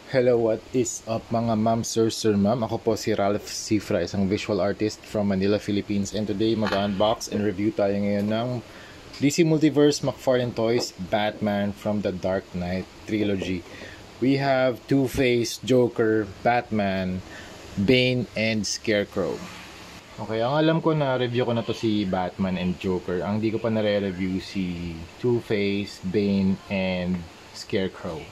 Hello, what is up mga ma'am, sir, ma'am? Ako po si Ralph Cifra, isang visual artist from Manila, Philippines. And today, mag-unbox and review tayo ngayon ng DC Multiverse McFarlane Toys Batman from the Dark Knight Trilogy. We have Two-Face, Joker, Batman, Bane, and Scarecrow. Okay, ang alam ko na review ko na to si Batman and Joker. Ang di ko pa nare-review si Two-Face, Bane, and Scarecrow.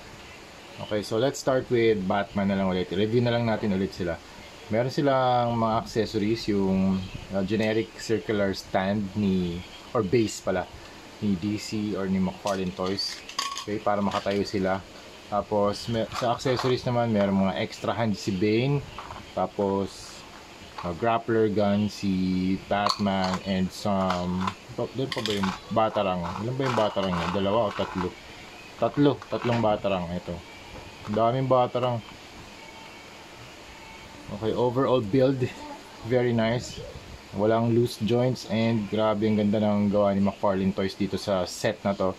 Okay, so let's start with Batman na lang ulit. Review na lang natin ulit sila. Meron silang mga accessories, yung generic circular stand or base pala, ni DC or ni McFarlane Toys. Okay, para makatayo sila. Tapos, sa accessories naman, meron mga extra hand si Bane. Tapos, grappler gun si Batman and some... Doon pa ba yung batarang? Ilan ba yung batarang niya? Dalawa o tatlo? Tatlong batarang ito. Daming batarang. Okay, overall build very nice. Walang loose joints and grabe ang ganda ng gawa ni McFarlane Toys dito sa set na to.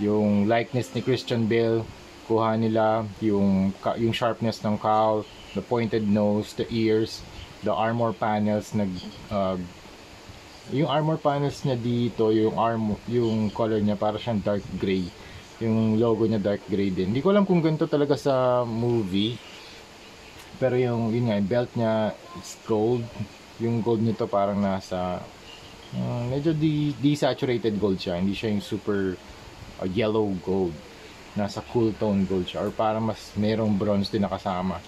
Yung likeness ni Christian Bale, kuha nila yung sharpness ng cowl, the pointed nose, the ears, the armor panels yung armor panels niya dito, yung color niya para siyang dark gray. Yung logo niya dark gray din. Hindi ko alam kung ganito talaga sa movie. Pero yun nga, belt niya is gold. Yung gold nito parang nasa medyo desaturated gold siya. Hindi siya yung super yellow gold. Nasa cool tone gold siya. Or parang mas merong bronze din nakasama.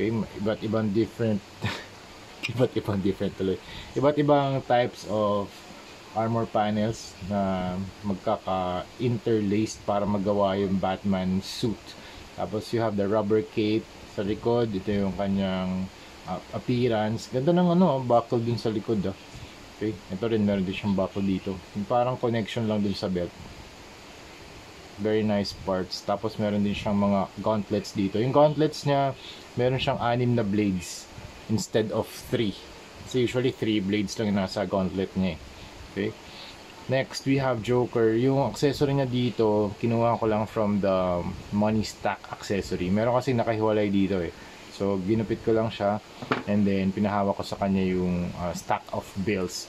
Okay, iba't ibang different tuloy. Iba't ibang types of armor panels na magkaka-interlaced para magawa yung Batman suit. Tapos you have the rubber cape sa likod. Ito yung kanyang appearance. Ganda ng buckle din sa likod. Okay, ito rin meron din siyang buckle dito. Yung parang connection lang dun sa belt. Very nice parts. Tapos meron din siyang mga gauntlets dito. Yung gauntlets niya, meron siyang 6 na blades instead of 3. So usually 3 blades lang yung nasa gauntlet niya eh. Okay. Next, we have Joker. Yung accessory niya dito, kinuha ko lang from the money stack accessory. Meron kasi nakahiwalay dito eh. So, ginupit ko lang siya. And then, pinahawak ko sa kanya yung stack of bills.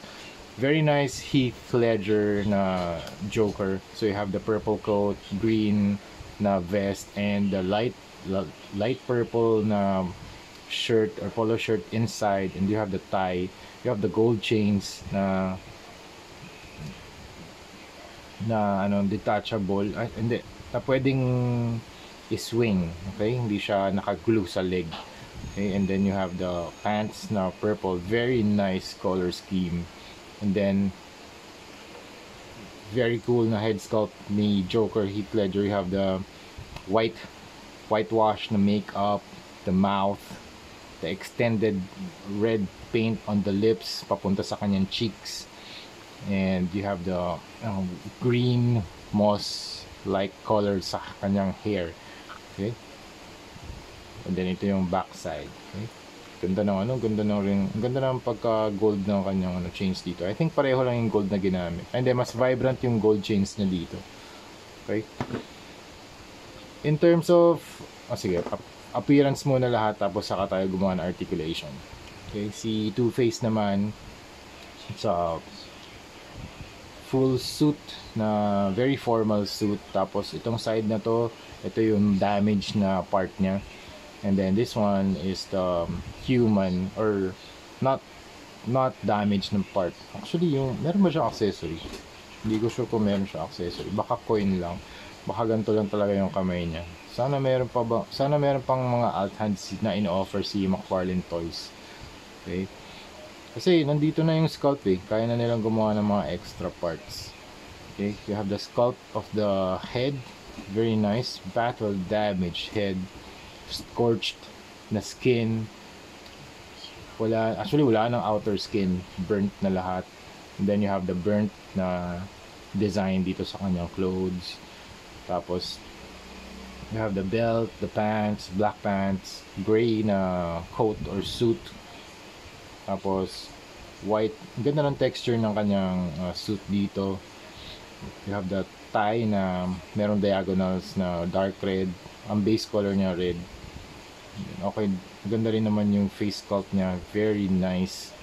Very nice Heath Ledger na Joker. So, you have the purple coat, green na vest, and the light purple na shirt or polo shirt inside. And you have the tie. You have the gold chains na detachable, hindi, na pwedeng i-swing, okay, hindi siya nakaglue sa leg, okay, and then you have the pants na purple, very nice color scheme, and then very cool na head sculpt ni Joker Heath Ledger. You have the whitewash na makeup, the mouth, the extended red paint on the lips papunta sa kanyang cheeks. And you have the green moss like color sa kanyang hair. Okay, and then ito yung back side. Okay, ganda ng pagka gold ng kanyang chains dito. I think pareho lang yung gold na ginamit, and then mas vibrant yung gold chains na dito. Okay, in terms of sige, appearance muna lahat, tapos saka tayo gumawa ng articulation. Okay, si Two-Face naman sa full suit na very formal suit. Tapos itong side na to, ito yung damage na part niya. And then this one is the human or not damaged ng part. Actually, yung meron ba siyang accessory? Hindi ko sure kung meron siyang accessory. Baka coin lang. Baka ganito lang talaga yung kamay niya. Sana meron pang mga alt hands na in-offer si McFarlane Toys. Okay? Kasi nandito na yung sculpt eh. Kaya na nilang gumawa ng mga extra parts. Okay, you have the sculpt of the head. Very nice. Battle damaged head. Scorched na skin. Wala ng outer skin. Burnt na lahat. And then you have the burnt na design dito sa kanyang clothes. Tapos you have the belt, the pants, black pants, gray na coat or suit. Tapos white, ganda ng texture ng kanyang suit dito. You have that tie na merong diagonals na dark red. Ang base color niya red. Okay, ganda rin naman yung face sculpt niya. Very nice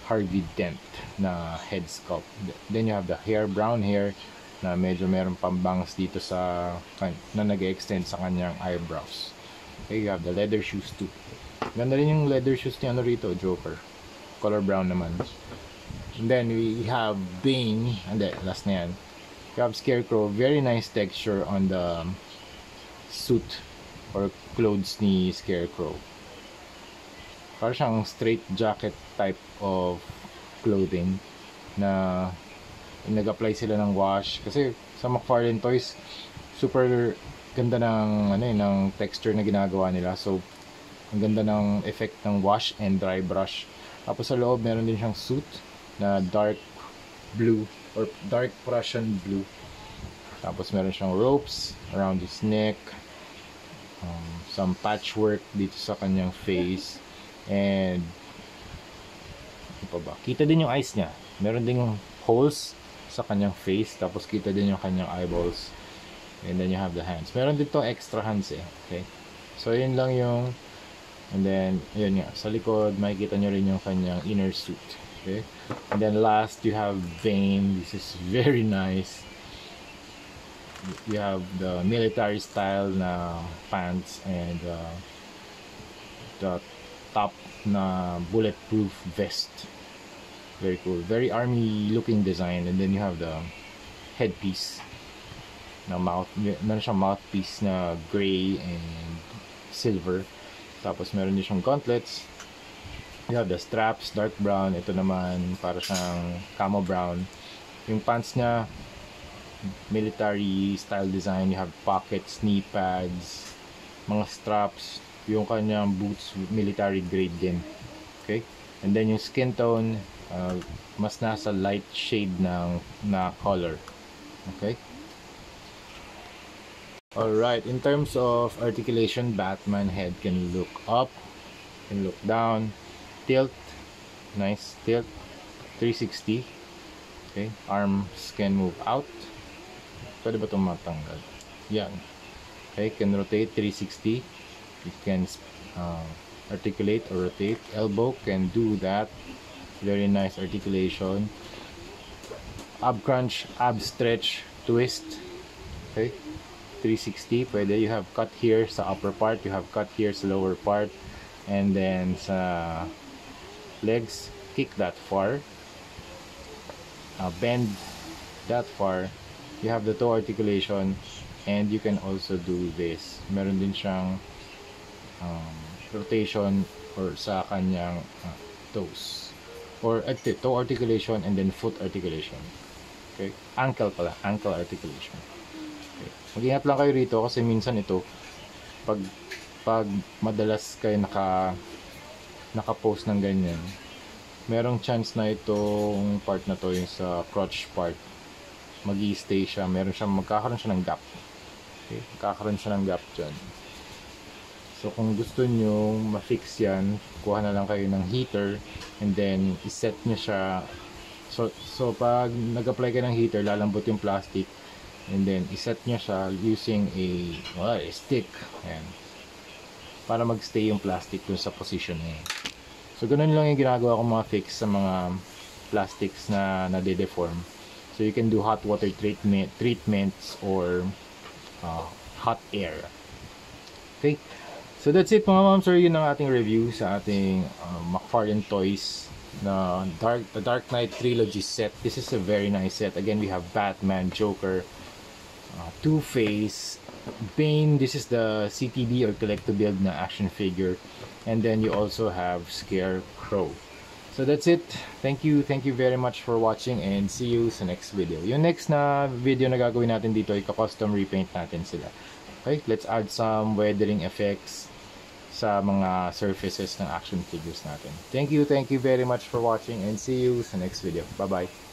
Harvey Dent na head sculpt. Then you have the hair, brown hair na medyo meron pang bangs dito sa na nag-extend sa kanyang eyebrows. Okay, you have the leather shoes too. Ganda rin yung leather shoes ni ano rito, Joker. Color brown naman. And then we have Bane, and then last na yan. You have Scarecrow, very nice texture on the suit or clothes ni Scarecrow. Parang siyang straight jacket type of clothing na nag-apply sila ng wash kasi sa McFarlane Toys super ganda ng ng texture na ginagawa nila. So ang ganda ng effect ng wash and dry brush. Tapos sa loob meron din siyang suit na dark blue or dark Prussian blue. Tapos meron siyang ropes around his neck, some patchwork dito sa kanyang face, and ano pa ba? Kita din yung eyes niya. Meron ding holes sa kanyang face, tapos kita din yung kanyang eyeballs. And then you have the hands. Meron dito extra hands eh. Okay? So yun lang yung, and then yun nga, sa likod makikita nyo rin yung kanyang inner suit. Okay? And then last you have Bane. This is very nice. You have the military style na pants and the top na bulletproof vest. Very cool. Very army looking design. And then you have the headpiece na meron siyang mouthpiece na gray and silver. Tapos meron din siyang gauntlets. You have the straps, dark brown. Ito naman para siyang camo brown. Yung pants niya military style design. You have pockets, knee pads, mga straps. Yung kanyang boots military grade din. Okay? And then yung skin tone mas nasa light shade na color. Okay? Alright, in terms of articulation, Batman head can look up, can look down, tilt, nice tilt, 360. Okay, arms can move out. Pwede ba itong matanggal? Yan. Okay, can rotate 360. You can articulate or rotate. Elbow can do that. Very nice articulation. Ab crunch, ab stretch, twist. Okay, 360. Pwede. You have cut here sa upper part. You have cut here sa lower part. And then sa legs, kick that far. Bend that far. You have the toe articulation, and you can also do this. Meron din siyang rotation or sa kanyang toes, or toe articulation and then foot articulation. Okay, ankle pala, ankle articulation. Okay. Mag-ingat lang kayo rito kasi minsan ito pag madalas kayo naka-post ng ganyan, merong chance na itong part na to, yung sa crotch part, mag-i-stay siya, magkakaroon siya ng gap. Okay? Magkakaroon siya ng gap dyan. So kung gusto nyo ma-fix yan, kuha na lang kayo ng heater and then iset nyo siya. So pag nag-apply kayo ng heater, lalambot yung plastic and then iset nyo siya using a stick. Ayan. Para mag-stay yung plastic dun sa position niya. So ganun lang yung ginagawa kong mga fix sa mga plastics na nade-deform. So you can do hot water treatments or hot air. Okay. So that's it mga ma'am sir, yun ang ating review sa ating McFarlane Toys na The Dark Knight Trilogy set. This is a very nice set. Again, we have Batman, Joker, Two-Face, Bane. This is the CTB or collect to build na action figure. And then you also have Scarecrow. So that's it. Thank you very much for watching and see you sa next video. Yung next na video na gagawin natin dito ay custom repaint natin sila. Okay, let's add some weathering effects sa mga surfaces ng action figures natin. Thank you very much for watching and see you sa next video. Bye bye.